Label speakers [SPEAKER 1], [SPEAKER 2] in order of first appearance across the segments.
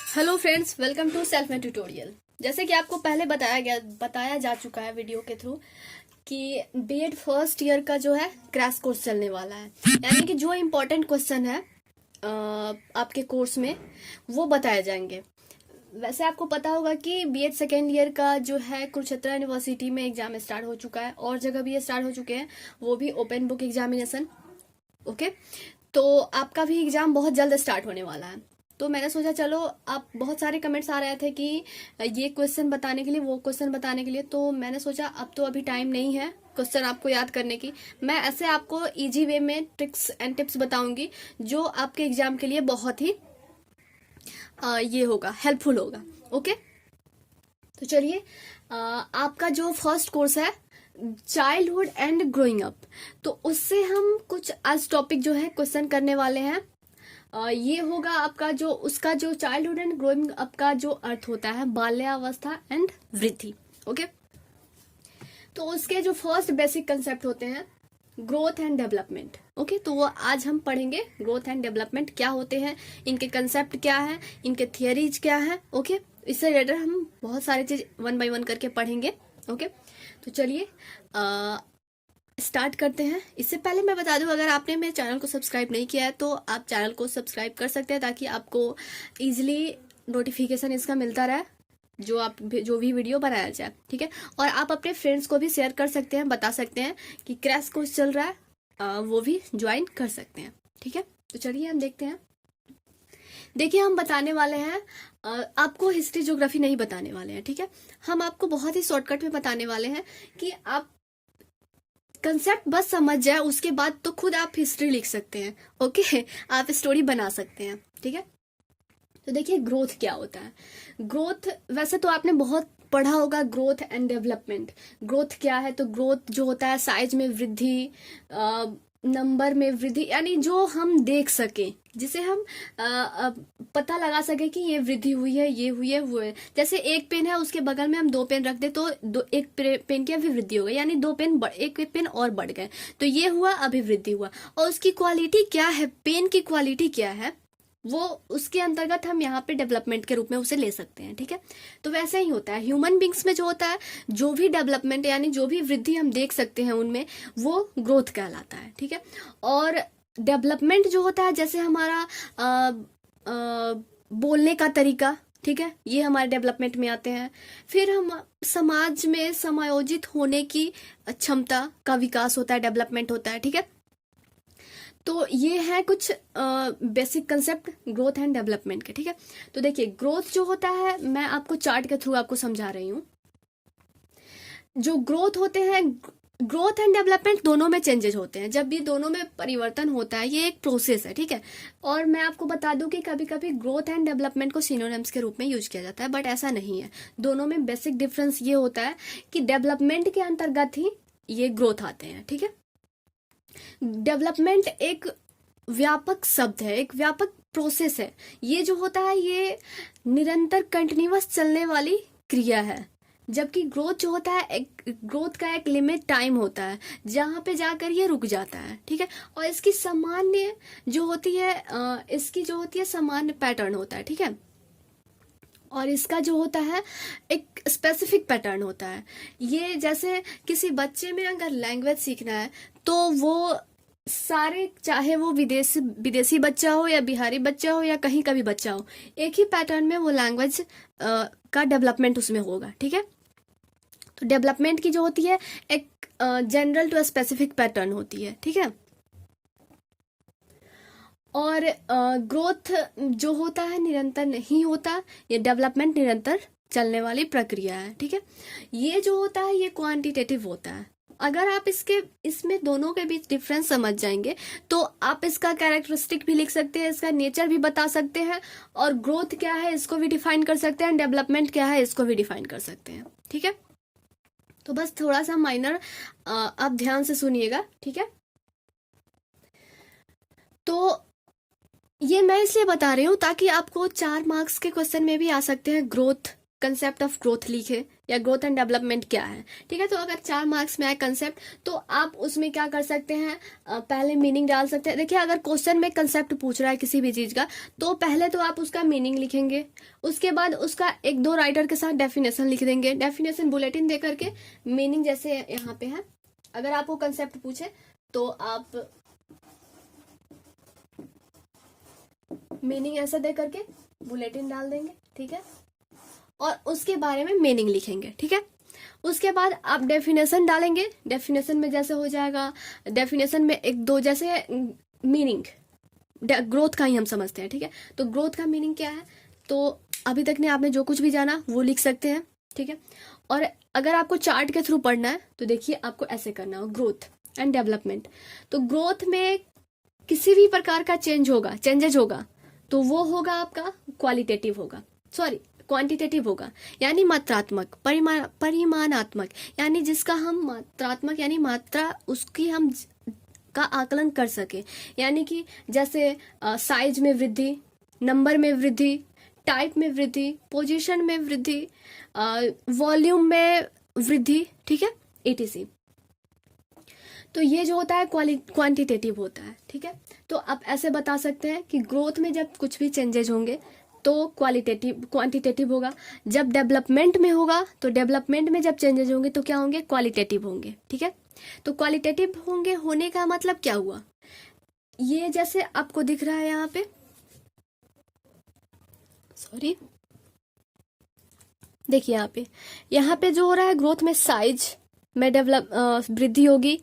[SPEAKER 1] Hello friends, welcome to self made tutorial. जैसे कि आपको पहले बताया जा चुका है वीडियो के थ्रू कि बीएड फर्स्ट ईयर का जो है क्रैश कोर्स चलने वाला है। यानी कि जो इम्पोर्टेंट क्वेश्चन है आपके कोर्स में वो बताए जाएंगे। वैसे आपको पता होगा कि बीएड सेकेंड ईयर का जो है कुरुक्षेत्र यूनिवर्सिटी में एग्जाम स्टार्ट हो चुका है और जगह भी ये स्टार्ट हो चुके हैं, वो भी ओपन बुक एग्जामिनेशन। ओके, तो आपका भी एग्जाम बहुत जल्द स्टार्ट होने वाला है। तो मैंने सोचा चलो, आप बहुत सारे कमेंट्स आ रहे थे कि ये क्वेश्चन बताने के लिए, वो क्वेश्चन बताने के लिए, तो मैंने सोचा अब तो अभी टाइम नहीं है क्वेश्चन आपको याद करने की। मैं ऐसे आपको इजी वे में ट्रिक्स एंड टिप्स बताऊंगी जो आपके एग्जाम के लिए बहुत ही ये होगा, हेल्पफुल होगा। ओके, तो चलिए, आपका जो फर्स्ट कोर्स है चाइल्डहुड एंड ग्रोइंग अप, तो उससे हम कुछ आज टॉपिक जो है क्वेश्चन करने वाले हैं। ये होगा आपका जो उसका जो चाइल्डहुड एंड ग्रोइंग अप का जो अर्थ होता है बाल्यावस्था एंड वृद्धि। ओके, तो उसके जो फर्स्ट बेसिक कंसेप्ट होते हैं ग्रोथ एंड डेवलपमेंट। ओके, तो वो आज हम पढ़ेंगे। ग्रोथ एंड डेवलपमेंट क्या होते हैं, इनके कंसेप्ट क्या है, इनके थियरीज क्या है। ओके, इससे रिलेटेड हम बहुत सारी चीज वन बाय वन करके पढ़ेंगे। ओके, तो चलिए स्टार्ट करते हैं। इससे पहले मैं बता दूं, अगर आपने मेरे चैनल को सब्सक्राइब नहीं किया है तो आप चैनल को सब्सक्राइब कर सकते हैं ताकि आपको इजीली नोटिफिकेशन इसका मिलता रहे जो भी वीडियो बनाया जाए। ठीक है, और आप अपने फ्रेंड्स को भी शेयर कर सकते हैं, बता सकते हैं कि क्रैश कोर्स चल रहा है, वो भी ज्वाइन कर सकते हैं। ठीक है, तो चलिए हम देखते हैं। देखिए, हम बताने वाले हैं, आपको हिस्ट्री ज्योग्राफी नहीं बताने वाले हैं। ठीक है, हम आपको बहुत ही शॉर्टकट में बताने वाले हैं कि आप कंसेप्ट बस समझ जाए, उसके बाद तो खुद आप हिस्ट्री लिख सकते हैं। ओके, आप स्टोरी बना सकते हैं। ठीक है, तो देखिए ग्रोथ क्या होता है। ग्रोथ वैसे तो आपने बहुत पढ़ा होगा, ग्रोथ एंड डेवलपमेंट। ग्रोथ क्या है, तो ग्रोथ जो होता है साइज में वृद्धि, नंबर में वृद्धि, यानी जो हम देख सके, जिसे हम पता लगा सके कि ये वृद्धि हुई है, ये हुई है, वो है। जैसे एक पेन है, उसके बगल में हम दो पेन रख दे तो एक पेन की अभिवृद्धि हो गई, यानी दो पेन एक पेन और बढ़ गए, तो ये हुआ अभिवृद्धि हुआ। और उसकी क्वालिटी क्या है, पेन की क्वालिटी क्या है, वो उसके अंतर्गत हम यहाँ पे डेवलपमेंट के रूप में उसे ले सकते हैं। ठीक है, तो वैसे ही होता है ह्यूमन बींग्स में जो होता है, जो भी डेवलपमेंट यानी जो भी वृद्धि हम देख सकते हैं उनमें, वो ग्रोथ कहलाता है। ठीक है, और डेवलपमेंट जो होता है, जैसे हमारा बोलने का तरीका, ठीक है, ये हमारे डेवलपमेंट में आते हैं। फिर हम समाज में समायोजित होने की क्षमता का विकास होता है, डेवलपमेंट होता है। ठीक है, तो ये है कुछ basic concept growth and development के। ठीक है, तो देखिए ग्रोथ जो होता है, मैं आपको चार्ट के थ्रू आपको समझा रही हूँ। जो ग्रोथ होते हैं, ग्रोथ एंड डेवलपमेंट दोनों में चेंजेस होते हैं। जब भी दोनों में परिवर्तन होता है, ये एक प्रोसेस है। ठीक है, और मैं आपको बता दूं कि कभी कभी ग्रोथ एंड डेवलपमेंट को सिनोनिम्स के रूप में यूज किया जाता है, बट ऐसा नहीं है। दोनों में बेसिक डिफरेंस ये होता है कि डेवलपमेंट के अंतर्गत ही ये ग्रोथ आते हैं। ठीक है, डेवलपमेंट एक व्यापक शब्द है, एक व्यापक प्रोसेस है। ये जो होता है, ये निरंतर कंटिन्यूअस चलने वाली क्रिया है। जबकि ग्रोथ जो होता है, एक ग्रोथ का एक लिमिट टाइम होता है जहां पे जाकर ये रुक जाता है। ठीक है, और इसकी सामान्य जो होती है, इसकी जो होती है सामान्य पैटर्न होता है। ठीक है, और इसका जो होता है एक स्पेसिफिक पैटर्न होता है। ये जैसे किसी बच्चे में अगर लैंग्वेज सीखना है, तो वो सारे, चाहे वो विदेशी बच्चा हो या बिहारी बच्चा हो या कहीं का भी बच्चा हो, एक ही पैटर्न में वो लैंग्वेज का डेवलपमेंट उसमें होगा। ठीक है, तो डेवलपमेंट की जो होती है एक जनरल टू स्पेसिफिक पैटर्न होती है। ठीक है, और ग्रोथ जो होता है निरंतर नहीं होता, ये डेवलपमेंट निरंतर चलने वाली प्रक्रिया है। ठीक है, ये जो होता है ये क्वांटिटेटिव होता है। अगर आप इसमें दोनों के बीच डिफरेंस समझ जाएंगे तो आप इसका कैरेक्टरिस्टिक भी लिख सकते हैं, इसका नेचर भी बता सकते हैं, और ग्रोथ क्या है इसको भी डिफाइन कर सकते हैं, डेवलपमेंट क्या है इसको भी डिफाइन कर सकते हैं। ठीक है, तो बस थोड़ा सा माइनर आप ध्यान से सुनिएगा। ठीक है, तो ये मैं इसलिए बता रही हूँ ताकि आपको 4 मार्क्स के क्वेश्चन में भी आ सकते हैं ग्रोथ कंसेप्ट ऑफ ग्रोथ लिखे या ग्रोथ एंड डेवलपमेंट क्या है, ठीक है। तो अगर 4 मार्क्स में आए कंसेप्ट, तो आप उसमें क्या कर सकते हैं, पहले मीनिंग डाल सकते हैं। देखिए, अगर क्वेश्चन में कंसेप्ट पूछ रहा है किसी भी चीज का, तो पहले तो आप उसका मीनिंग लिखेंगे, उसके बाद उसका 1-2 राइटर के साथ डेफिनेशन लिख देंगे, डेफिनेशन बुलेटिन दे करके मीनिंग, जैसे यहाँ पे है, अगर आपको कंसेप्ट पूछे तो आप मीनिंग ऐसा दे करके बुलेटिन डाल देंगे, ठीक है, और उसके बारे में मीनिंग लिखेंगे, ठीक है। उसके बाद आप डेफिनेशन डालेंगे, डेफिनेशन में जैसे हो जाएगा, डेफिनेशन में 1-2 जैसे मीनिंग ग्रोथ का ही हम समझते हैं, ठीक है। तो ग्रोथ का मीनिंग क्या है, तो अभी तक ने आपने जो कुछ भी जाना वो लिख सकते हैं, ठीक है। और अगर आपको चार्ट के थ्रू पढ़ना है तो देखिए आपको ऐसे करना हो, ग्रोथ एंड डेवलपमेंट। तो ग्रोथ में किसी भी प्रकार का चेंजेज होगा तो वो होगा आपका क्वालिटेटिव होगा, सॉरी क्वांटिटेटिव होगा, यानी मात्रात्मक, परिमाणात्मक, यानी जिसका हम मात्रात्मक यानी मात्रा उसकी हम का आकलन कर सके, यानी कि जैसे साइज में वृद्धि, नंबर में वृद्धि, टाइप में वृद्धि, पोजीशन में वृद्धि, वॉल्यूम में वृद्धि, ठीक है, etc। तो ये जो होता है क्वांटिटेटिव होता है, ठीक है। तो आप ऐसे बता सकते हैं कि ग्रोथ में जब कुछ भी चेंजेज होंगे तो क्वांटिटेटिव होगा, जब डेवलपमेंट में होगा तो डेवलपमेंट में जब चेंजेज होंगे तो क्या होंगे, क्वालिटेटिव होंगे, ठीक है। तो क्वालिटेटिव होंगे होने का मतलब क्या हुआ, ये जैसे आपको दिख रहा है यहाँ पे, सॉरी, देखिए यहाँ पे जो हो रहा है, ग्रोथ में साइज में वृद्धि होगी,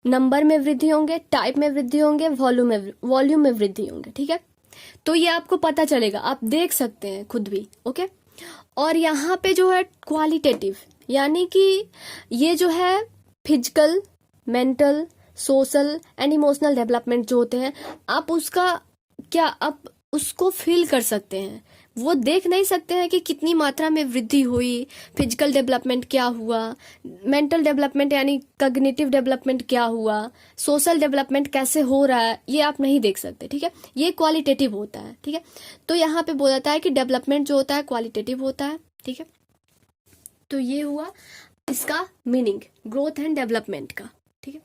[SPEAKER 1] नंबर में वृद्धि होंगे, टाइप में वृद्धि होंगे, वॉल्यूम में वृद्धि होंगे, ठीक है। तो ये आपको पता चलेगा, आप देख सकते हैं खुद भी, ओके। और यहाँ पे जो है क्वालिटेटिव, यानी कि ये जो है physical, mental, social and emotional development जो होते हैं, आप उसको फील कर सकते हैं, वो देख नहीं सकते हैं कि कितनी मात्रा में वृद्धि हुई, फिजिकल डेवलपमेंट क्या हुआ, मेंटल डेवलपमेंट यानी कॉग्निटिव डेवलपमेंट क्या हुआ, सोशल डेवलपमेंट कैसे हो रहा है, ये आप नहीं देख सकते, ठीक है। ये क्वालिटेटिव होता है, ठीक है। तो यहाँ पे बोला जाता है कि डेवलपमेंट जो होता है क्वालिटेटिव होता है, ठीक है। तो ये हुआ इसका मीनिंग, ग्रोथ एंड डेवलपमेंट का, ठीक है।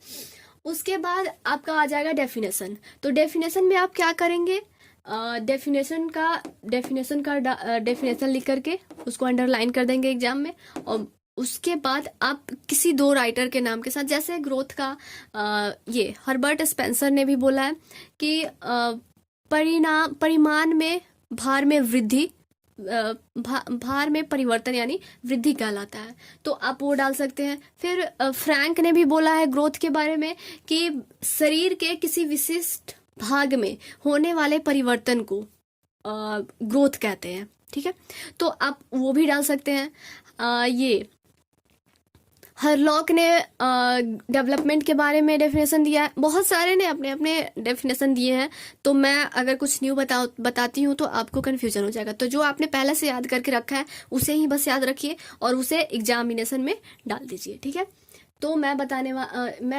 [SPEAKER 1] उसके बाद आपका आ जाएगा डेफिनेशन। तो डेफिनेशन में आप क्या करेंगे, डेफिनेशन लिख करके उसको अंडरलाइन कर देंगे एग्जाम में, और उसके बाद आप किसी 2 राइटर के नाम के साथ, जैसे ग्रोथ का ये हर्बर्ट स्पेंसर ने भी बोला है कि परिमाण में भार में वृद्धि, भार में परिवर्तन यानी वृद्धि कहलाता है, तो आप वो डाल सकते हैं। फिर फ्रैंक ने भी बोला है ग्रोथ के बारे में कि शरीर के किसी विशिष्ट भाग में होने वाले परिवर्तन को ग्रोथ कहते हैं, ठीक है। तो आप वो भी डाल सकते हैं। ये हरलॉक ने डेवलपमेंट के बारे में डेफिनेशन दिया है, बहुत सारे ने अपने अपने डेफिनेशन दिए हैं, तो मैं अगर कुछ न्यू बताती हूँ तो आपको कन्फ्यूजन हो जाएगा। तो जो आपने पहले से याद करके रखा है उसे ही बस याद रखिए और उसे एग्जामिनेशन में डाल दीजिए, ठीक है। तो मैं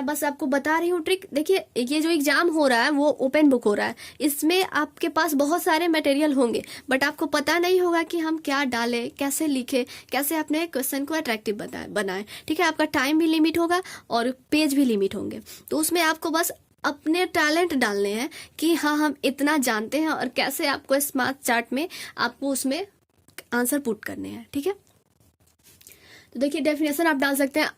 [SPEAKER 1] बस आपको बता रही हूँ ट्रिक। देखिए, ये जो एग्जाम हो रहा है वो ओपन बुक हो रहा है, इसमें आपके पास बहुत सारे मटेरियल होंगे, बट आपको पता नहीं होगा कि हम क्या डालें, कैसे लिखें, कैसे अपने क्वेश्चन को अट्रैक्टिव बनाएं, ठीक है। आपका टाइम भी लिमिट होगा और पेज भी लिमिट होंगे, तो उसमें आपको बस अपने टैलेंट डालने हैं कि हाँ हम इतना जानते हैं और कैसे आपको स्मार्ट चार्ट में आपको उसमें आंसर पुट करने हैं, ठीक है। तो देखिए, डेफिनेशन आप डाल सकते हैं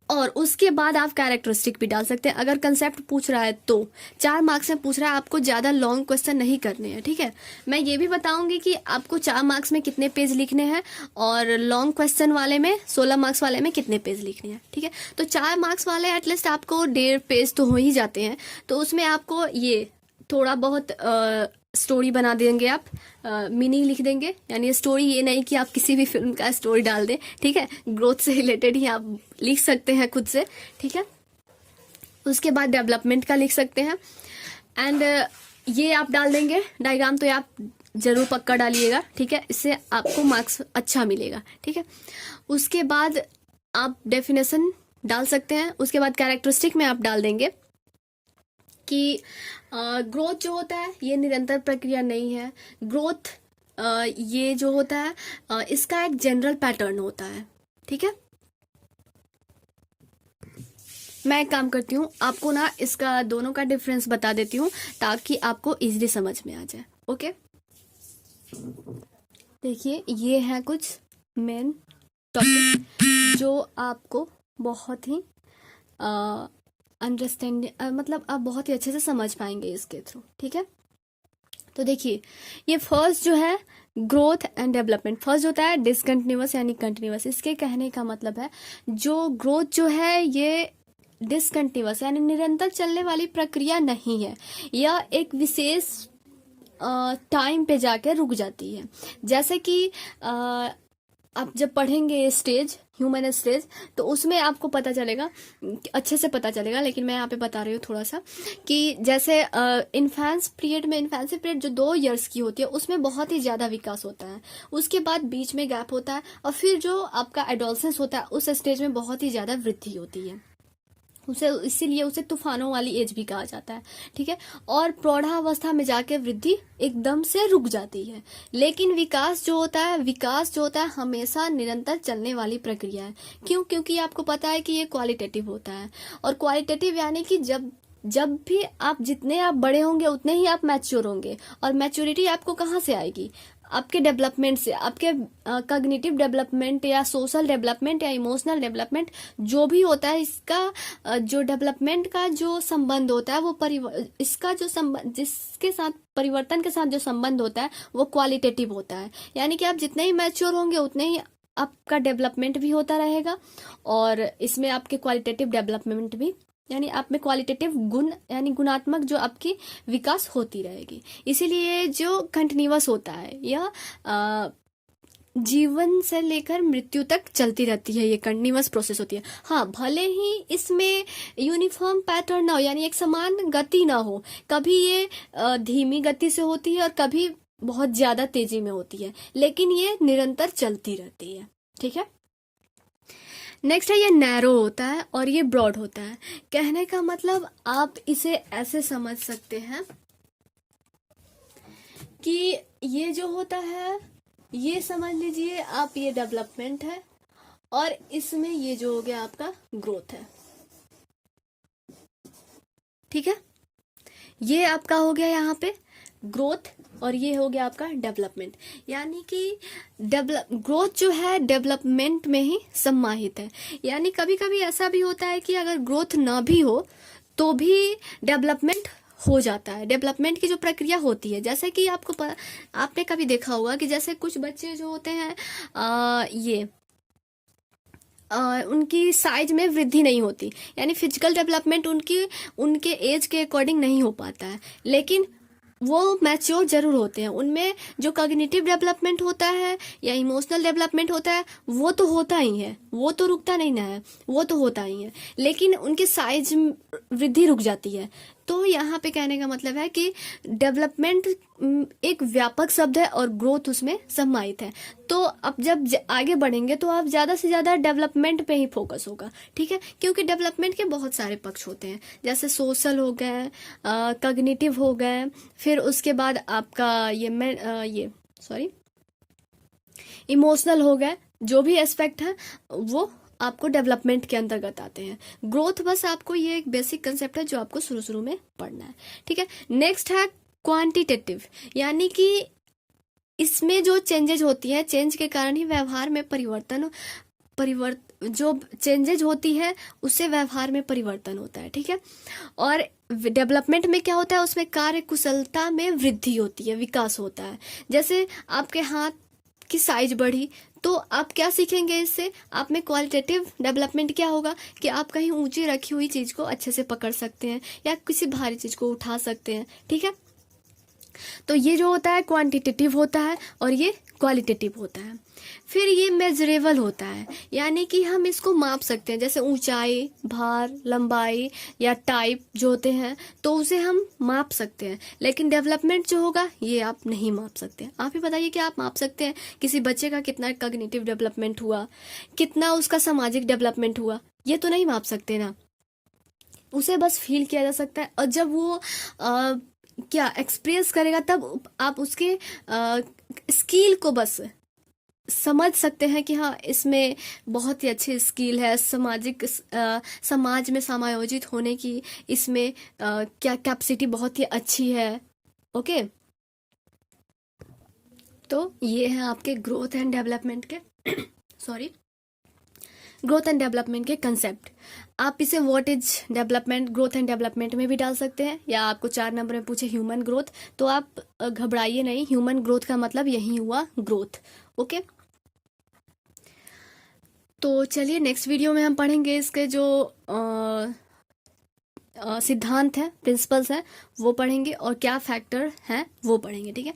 [SPEAKER 1] और उसके बाद आप कैरेक्टरिस्टिक भी डाल सकते हैं। अगर कंसेप्ट पूछ रहा है तो 4 मार्क्स में पूछ रहा है, आपको ज़्यादा लॉन्ग क्वेश्चन नहीं करने हैं, ठीक है। मैं ये भी बताऊंगी कि आपको 4 मार्क्स में कितने पेज लिखने हैं और लॉन्ग क्वेश्चन वाले में 16 मार्क्स वाले में कितने पेज लिखने हैं, ठीक है। तो 4 मार्क्स वाले एटलीस्ट आपको 1.5 पेज तो हो ही जाते हैं, तो उसमें आपको ये थोड़ा बहुत स्टोरी बना देंगे, आप मीनिंग लिख देंगे, यानी स्टोरी ये नहीं कि आप किसी भी फिल्म का स्टोरी डाल दें, ठीक है। ग्रोथ से रिलेटेड ही आप लिख सकते हैं खुद से, ठीक है। उसके बाद डेवलपमेंट का लिख सकते हैं एंड ये आप डाल देंगे डायग्राम, तो आप जरूर पक्का डालिएगा, ठीक है, इससे आपको मार्क्स अच्छा मिलेगा, ठीक है। उसके बाद आप डेफिनेशन डाल सकते हैं। उसके बाद कैरेक्टरिस्टिक में आप डाल देंगे कि ग्रोथ जो होता है ये निरंतर प्रक्रिया नहीं है, ग्रोथ ये जो होता है इसका एक जनरल पैटर्न होता है। ठीक है, मैं एक काम करती हूँ, आपको ना इसका दोनों का डिफरेंस बता देती हूँ ताकि आपको इजीली समझ में आ जाए। ओके, देखिए ये है कुछ मेन टॉपिक जो आपको बहुत ही अंडरस्टैंड मतलब आप बहुत ही अच्छे से समझ पाएंगे इसके थ्रू। ठीक है, तो देखिए ये फर्स्ट जो है ग्रोथ एंड डेवलपमेंट, फर्स्ट होता है डिसकंटिन्यूअस यानी कंटिन्यूअस। इसके कहने का मतलब है जो ग्रोथ जो है ये डिसकंटिन्यूअस यानी निरंतर चलने वाली प्रक्रिया नहीं है, यह एक विशेष टाइम पे जाके रुक जाती है। जैसे कि आप जब पढ़ेंगे स्टेज, ह्यूमन स्टेज, तो उसमें आपको पता चलेगा, अच्छे से पता चलेगा, लेकिन मैं यहाँ पे बता रही हूँ थोड़ा सा कि जैसे इन्फेंसी पीरियड जो 2 इयर्स की होती है उसमें बहुत ही ज़्यादा विकास होता है, उसके बाद बीच में गैप होता है, और फिर जो आपका एडोलसेंस होता है उस स्टेज में बहुत ही ज़्यादा वृद्धि होती है, इसीलिए उसे तूफानों वाली एज भी कहा जाता है। ठीक है, और प्रौढ़ावस्था में जाके वृद्धि एकदम से रुक जाती है। लेकिन विकास जो होता है हमेशा निरंतर चलने वाली प्रक्रिया है। क्यों? क्योंकि आपको पता है कि ये क्वालिटेटिव होता है, और क्वालिटेटिव यानी कि जब भी जितने आप बड़े होंगे उतने ही आप मैच्योर होंगे, और मैच्योरिटी आपको कहाँ से आएगी? आपके डेवलपमेंट से, आपके कॉग्निटिव डेवलपमेंट या सोशल डेवलपमेंट या इमोशनल डेवलपमेंट जो भी होता है, इसका जो डेवलपमेंट का जो संबंध होता है वो इसका जो संबंध जिसके साथ परिवर्तन के साथ जो संबंध होता है वो क्वालिटेटिव होता है। यानी कि आप जितने ही मैच्योर होंगे उतने ही आपका डेवलपमेंट भी होता रहेगा, और इसमें आपके क्वालिटेटिव डेवलपमेंट भी, यानी आप में क्वालिटेटिव गुण यानी गुणात्मक जो आपकी विकास होती रहेगी। इसीलिए जो कंटिन्यूअस होता है यह जीवन से लेकर मृत्यु तक चलती रहती है, ये कंटिन्यूअस प्रोसेस होती है। हाँ, भले ही इसमें यूनिफॉर्म पैटर्न ना हो, यानी एक समान गति ना हो, कभी ये धीमी गति से होती है और कभी बहुत ज्यादा तेजी में होती है, लेकिन ये निरंतर चलती रहती है। ठीक है, नेक्स्ट है ये नैरो होता है और ये ब्रॉड होता है। कहने का मतलब आप इसे ऐसे समझ सकते हैं कि ये जो होता है, ये समझ लीजिए आप, ये डेवलपमेंट है, और इसमें ये जो हो गया आपका ग्रोथ है। ठीक है, ये आपका हो गया यहाँ पे ग्रोथ, और ये हो गया आपका डेवलपमेंट। यानी कि ग्रोथ जो है डेवलपमेंट में ही सम्माहित है। यानी कभी कभी ऐसा भी होता है कि अगर ग्रोथ ना भी हो तो भी डेवलपमेंट हो जाता है। डेवलपमेंट की जो प्रक्रिया होती है, जैसे कि आपने कभी देखा होगा कि जैसे कुछ बच्चे जो होते हैं उनकी साइज में वृद्धि नहीं होती, यानी फिजिकल डेवलपमेंट उनके एज के अकॉर्डिंग नहीं हो पाता है, लेकिन वो मैच्योर जरूर होते हैं। उनमें जो कॉग्निटिव डेवलपमेंट होता है या इमोशनल डेवलपमेंट होता है वो तो होता ही है, वो तो रुकता नहीं ना है, वो तो होता ही है, लेकिन उनकी साइज वृद्धि रुक जाती है। तो यहाँ पे कहने का मतलब है कि डेवलपमेंट एक व्यापक शब्द है और ग्रोथ उसमें सम्मानित है। तो अब जब आगे बढ़ेंगे तो आप ज्यादा से ज्यादा डेवलपमेंट पे ही फोकस होगा। ठीक है, क्योंकि डेवलपमेंट के बहुत सारे पक्ष होते हैं, जैसे सोशल हो गए, कॉग्निटिव हो गए, फिर उसके बाद आपका इमोशनल हो गए। जो भी एस्पेक्ट है वो आपको डेवलपमेंट के अंतर्गत आते हैं। ग्रोथ बस आपको ये एक बेसिक कंसेप्ट है जो आपको शुरू शुरू में पढ़ना है। ठीक है, नेक्स्ट है क्वांटिटेटिव, यानी कि इसमें जो चेंजेज होती है, चेंज के कारण ही व्यवहार में परिवर्तन जो चेंजेज होती है उससे व्यवहार में परिवर्तन होता है। ठीक है, और डेवलपमेंट में क्या होता है, उसमें कार्य कुशलता में वृद्धि होती है, विकास होता है। जैसे आपके हाथ की साइज बढ़ी तो आप क्या सीखेंगे इससे, आप में क्वालिटेटिव डेवलपमेंट क्या होगा कि आप कहीं ऊंची रखी हुई चीज को अच्छे से पकड़ सकते हैं या किसी भारी चीज को उठा सकते हैं। ठीक है, तो ये जो होता है क्वांटिटेटिव होता है और ये क्वालिटेटिव होता है। फिर ये मेजरेबल होता है, यानी कि हम इसको माप सकते हैं, जैसे ऊंचाई, भार, लंबाई या टाइप जो होते हैं तो उसे हम माप सकते हैं। लेकिन डेवलपमेंट जो होगा ये आप नहीं माप सकते। आप ही बताइए कि आप माप सकते हैं किसी बच्चे का कितना कॉग्निटिव डेवलपमेंट हुआ, कितना उसका सामाजिक डेवलपमेंट हुआ? ये तो नहीं माप सकते ना, उसे बस फील किया जा सकता है, और जब वो क्या एक्सप्रेस करेगा तब आप उसके स्किल को बस समझ सकते हैं कि हाँ इसमें बहुत ही अच्छी स्किल है, समाज में समायोजित होने की इसमें क्या कैपेसिटी बहुत ही अच्छी है। ओके, तो ये है आपके ग्रोथ एंड डेवलपमेंट के सॉरी ग्रोथ एंड डेवलपमेंट के कंसेप्ट। आप इसे what is development, growth and development में भी डाल सकते हैं, या आपको 4 नंबर में पूछे ह्यूमन ग्रोथ तो आप घबराइए नहीं, ह्यूमन ग्रोथ का मतलब यही हुआ ग्रोथ। ओके, तो चलिए नेक्स्ट वीडियो में हम पढ़ेंगे इसके जो सिद्धांत हैं, प्रिंसिपल्स हैं, वो पढ़ेंगे, और क्या फैक्टर हैं वो पढ़ेंगे। ठीक है,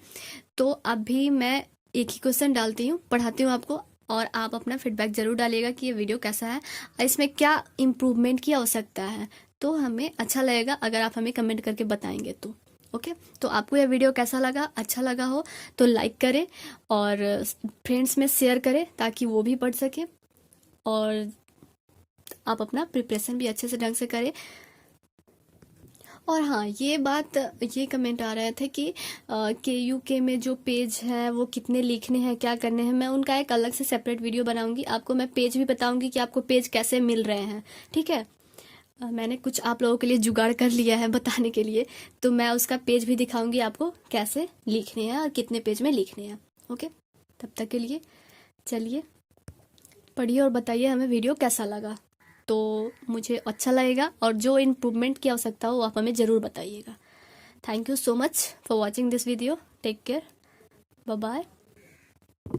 [SPEAKER 1] तो अभी मैं एक ही क्वेश्चन डालती हूँ, पढ़ाती हूँ आपको, और आप अपना फीडबैक जरूर डालिएगा कि ये वीडियो कैसा है, इसमें क्या इम्प्रूवमेंट की आवश्यकता है। तो हमें अच्छा लगेगा अगर आप हमें कमेंट करके बताएंगे तो। ओके, तो आपको यह वीडियो कैसा लगा, अच्छा लगा हो तो लाइक करें और फ्रेंड्स में शेयर करें ताकि वो भी पढ़ सके, और आप अपना प्रिपरेशन भी अच्छे से ढंग से करें। और हाँ, ये कमेंट आ रहे थे कि KUK में जो पेज है वो कितने लिखने हैं, क्या करने हैं, मैं उनका एक अलग से सेपरेट वीडियो बनाऊंगी, आपको मैं पेज भी बताऊंगी कि आपको पेज कैसे मिल रहे हैं। ठीक है, मैंने कुछ आप लोगों के लिए जुगाड़ कर लिया है बताने के लिए, तो मैं उसका पेज भी दिखाऊंगी आपको कैसे लिखने हैं और कितने पेज में लिखने हैं। ओके, तब तक के लिए चलिए पढ़िए और बताइए हमें वीडियो कैसा लगा, तो मुझे अच्छा लगेगा, और जो इम्प्रूवमेंट की आवश्यकता हो वो आप हमें ज़रूर बताइएगा। Thank you so much for watching this video, take care, bye bye.